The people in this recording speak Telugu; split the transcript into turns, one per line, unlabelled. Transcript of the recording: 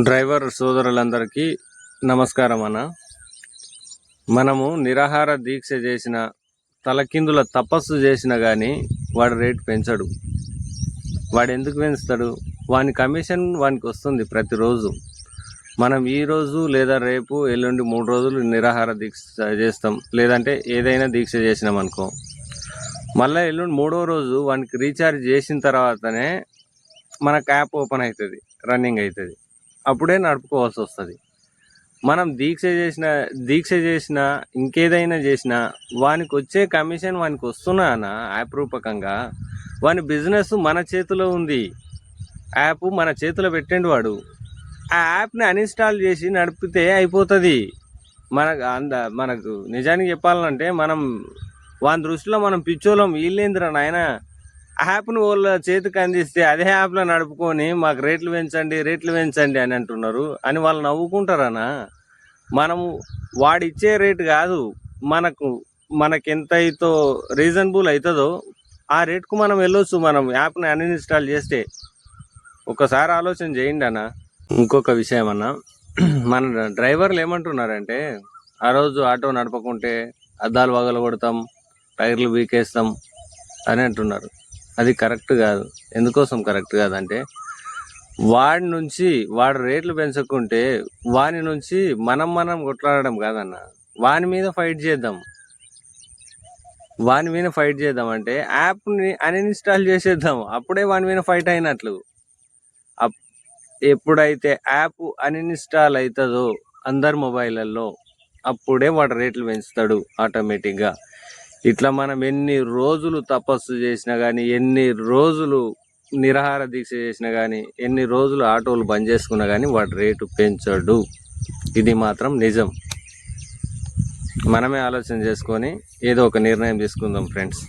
డ్రైవర్ సోదరులందరికీ నమస్కారం అన్న. మనము నిరాహార దీక్ష చేసిన, తలకిందుల తపస్సు చేసినా కానీ వాడు రేటు పెంచడు. వాడు ఎందుకు పెంచుతాడు? వాని కమిషన్ వానికి వస్తుంది ప్రతిరోజు. మనం ఈరోజు లేదా రేపు ఎల్లుండి 3 రోజులు నిరాహార దీక్ష చేస్తాం, లేదంటే ఏదైనా దీక్ష చేసినాం అనుకో, మళ్ళీ ఎల్లుండి 3వ రోజు వానికి రీఛార్జ్ చేసిన తర్వాతనే మనకు యాప్ ఓపెన్ అవుతుంది, రన్నింగ్ అవుతుంది. అప్పుడే నడుపుకోవాల్సి వస్తుంది. మనం దీక్ష చేసిన ఇంకేదైనా చేసినా వానికి వచ్చే కమిషన్ వానికి వస్తున్నా యాప్ రూపకంగా. వాని బిజినెస్ మన చేతిలో ఉంది, యాప్ మన చేతిలో పెట్టండి. వాడు ఆ యాప్ని అన్ఇన్స్టాల్ చేసి నడిపితే అయిపోతుంది. మనకు నిజానికి చెప్పాలంటే మనం వాని దృష్టిలో మనం పిచ్చోళం. వీళ్ళేందిరా నాయన యాప్ను వాళ్ళ చేతికి అందిస్తే అదే యాప్లో నడుపుకొని మాకు రేట్లు పెంచండి అని అంటున్నారు అని వాళ్ళు నవ్వుకుంటారనా? మనము వాడిచ్చే రేటు కాదు, మనకెంత అయితే రీజనబుల్ అవుతుందో ఆ రేటుకు మనం వెళ్ళొచ్చు. మనం యాప్ని అన్ఇన్స్టాల్ చేస్తే ఒకసారి ఆలోచన చేయండి అన్న. ఇంకొక విషయం అన్న, మన డ్రైవర్లు ఏమంటున్నారంటే ఆ రోజు ఆటో నడపకుంటే అద్దాలు పగలగొడతాం, టైర్లు బీకేస్తాం అని అంటున్నారు. అది కరెక్ట్ కాదు. ఎందుకోసం కరెక్ట్ కాదంటే, వాడు రేట్లు పెంచకుంటే వాని నుంచి మనం కొట్లాడడం కాదన్న, వాని మీద ఫైట్ చేద్దాం. అంటే యాప్ని అన్ఇన్స్టాల్ చేసేద్దాం. అప్పుడే వాని మీద ఫైట్ అయినట్లు. ఎప్పుడైతే యాప్ అన్ఇన్స్టాల్ అవుతుందో అందరి మొబైల్లో, అప్పుడే వాడు రేట్లు పెంచుతాడు ఆటోమేటిక్గా. ఇట్లా మనం ఎన్ని రోజులు తపస్సు చేసినా కానీ, ఎన్ని రోజులు నిరాహార దీక్ష చేసినా కానీ, ఎన్ని రోజులు ఆటోలు బంద్ చేసుకున్నా కానీ వాడు రేటు పెంచడు. ఇది మాత్రం నిజం. మనమే ఆలోచన చేసుకొని ఏదో ఒక నిర్ణయం తీసుకుందాం ఫ్రెండ్స్.